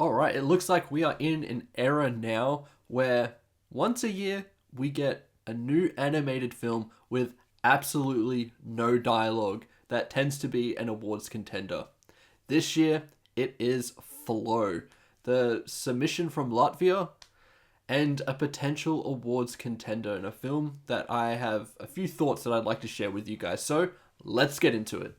Alright, it looks like we are in an era now where once a year we get a new animated film with absolutely no dialogue that tends to be an awards contender. This year it is Flow, the submission from Latvia, and a potential awards contender in a film that I have a few thoughts that I'd like to share with you guys. So let's get into it.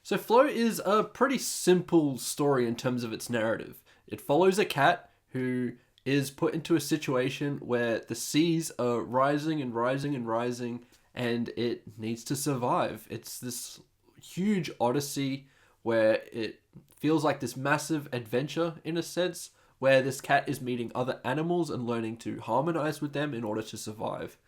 So Flow is a pretty simple story in terms of its narrative. It follows a cat who is put into a situation where the seas are rising and rising and rising, and it needs to survive. It's this huge odyssey where it feels like this massive adventure in a sense, where this cat is meeting other animals and learning to harmonize with them in order to survive.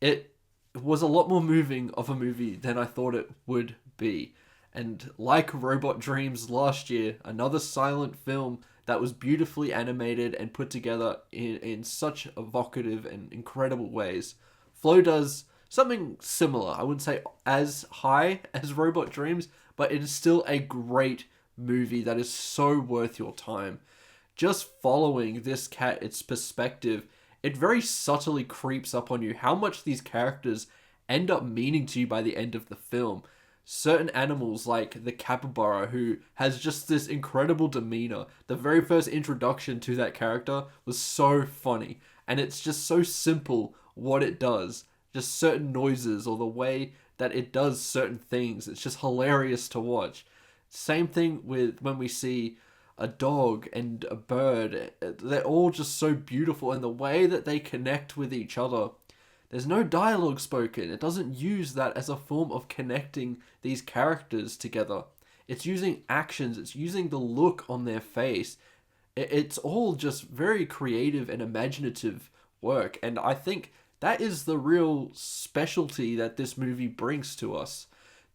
It was a lot more moving of a movie than I thought it would be. And like Robot Dreams last year, another silent film that was beautifully animated and put together in such evocative and incredible ways. Flow does something similar. I wouldn't say as high as Robot Dreams, but it is still a great movie that is so worth your time. Just following this cat, its perspective, it very subtly creeps up on you how much these characters end up meaning to you by the end of the film. Certain animals like the capybara, who has just this incredible demeanor. The very first introduction to that character was so funny, and it's just so simple what it does. Just certain noises or the way that it does certain things. It's just hilarious to watch. Same thing with when we see a dog and a bird. They're all just so beautiful, and the way that they connect with each other. There's no dialogue spoken. It doesn't use that as a form of connecting these characters together. It's using actions. It's using the look on their face. It's all just very creative and imaginative work. And I think that is the real specialty that this movie brings to us.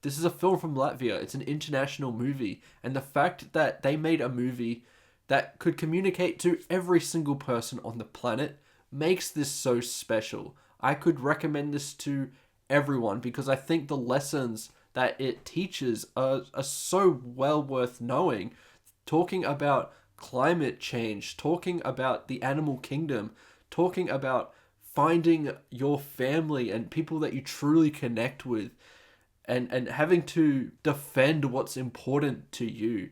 This is a film from Latvia. It's an international movie. And the fact that they made a movie that could communicate to every single person on the planet makes this so special. I could recommend this to everyone because I think the lessons that it teaches are so well worth knowing. Talking about climate change, talking about the animal kingdom, talking about finding your family and people that you truly connect with, and having to defend what's important to you.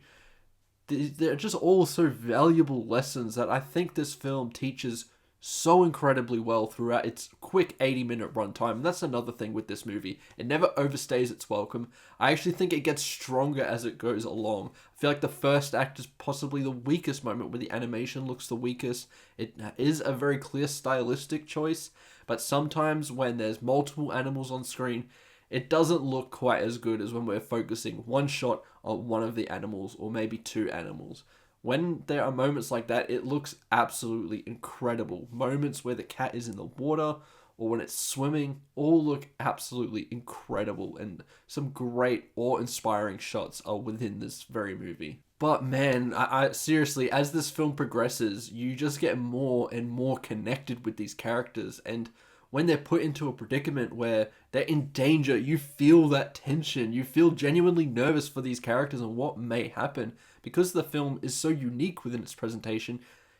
They're just all so valuable lessons that I think this film teaches so incredibly well throughout its quick 80-minute runtime. And that's another thing with this movie. It never overstays its welcome. I actually think it gets stronger as it goes along. I feel like the first act is possibly the weakest moment, where the animation looks the weakest. It is a very clear stylistic choice, but sometimes when there's multiple animals on screen, it doesn't look quite as good as when we're focusing one shot on one of the animals, or maybe two animals. When there are moments like that, it looks absolutely incredible. Moments where the cat is in the water or when it's swimming all look absolutely incredible, and some great awe-inspiring shots are within this very movie. But man, I seriously, as this film progresses, you just get more and more connected with these characters, and when they're put into a predicament where they're in danger, you feel that tension. You feel genuinely nervous for these characters and what may happen. Because the film is so unique within its presentation,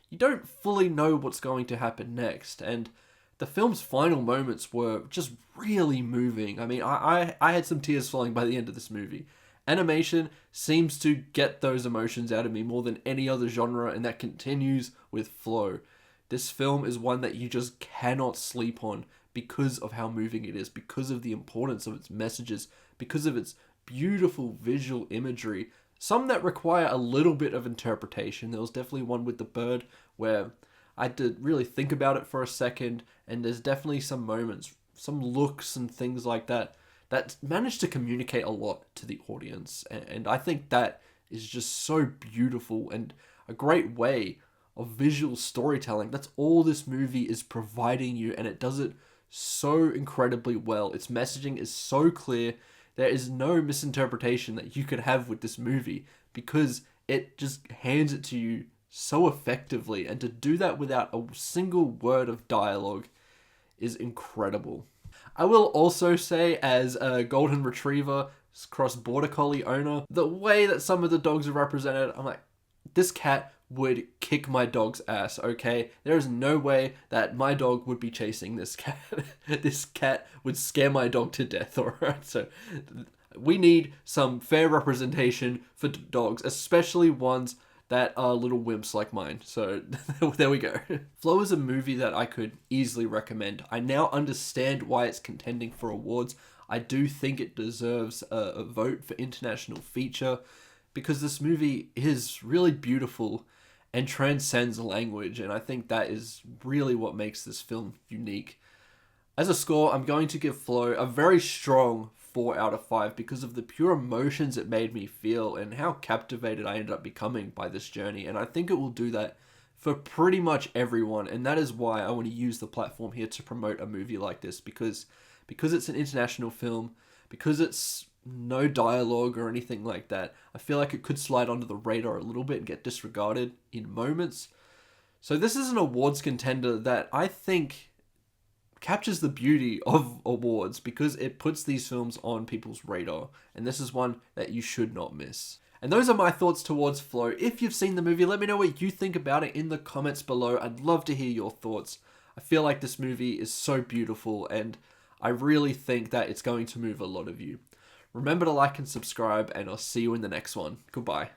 you don't fully know what's going to happen next. And the film's final moments were just really moving. I mean, I had some tears falling by the end of this movie. Animation seems to get those emotions out of me more than any other genre, and that continues with Flow. This film is one that you just cannot sleep on because of how moving it is, because of the importance of its messages, because of its beautiful visual imagery. Some that require a little bit of interpretation. There was definitely one with the bird where I had to really think about it for a second, and there's definitely some moments, some looks and things like that managed to communicate a lot to the audience. And I think that is just so beautiful and a great way of visual storytelling. That's all this movie is providing you, and it does it so incredibly well. Its messaging is so clear. There is no misinterpretation that you could have with this movie because it just hands it to you so effectively, and to do that without a single word of dialogue is incredible. I will also say, as a golden retriever, cross border collie owner. The way that some of the dogs are represented, I'm like, this cat would kick my dog's ass, okay? There is no way that my dog would be chasing this cat. This cat would scare my dog to death, alright? So we need some fair representation for dogs, especially ones that are little wimps like mine. So there we go. Flow is a movie that I could easily recommend. I now understand why it's contending for awards. I do think it deserves a vote for international feature because this movie is really beautiful and transcends language, and I think that is really what makes this film unique. As a score, I'm going to give Flow a very strong 4 out of 5 because of the pure emotions it made me feel and how captivated I ended up becoming by this journey, and I think it will do that for pretty much everyone, and that is why I want to use the platform here to promote a movie like this, because it's an international film, because it's no dialogue or anything like that, I feel like it could slide under the radar a little bit and get disregarded in moments. So this is an awards contender that I think captures the beauty of awards because it puts these films on people's radar, and this is one that you should not miss. And those are my thoughts towards Flow. If you've seen the movie, let me know what you think about it in the comments below. I'd love to hear your thoughts. I feel like this movie is so beautiful, and I really think that it's going to move a lot of you. Remember to like and subscribe, and I'll see you in the next one. Goodbye.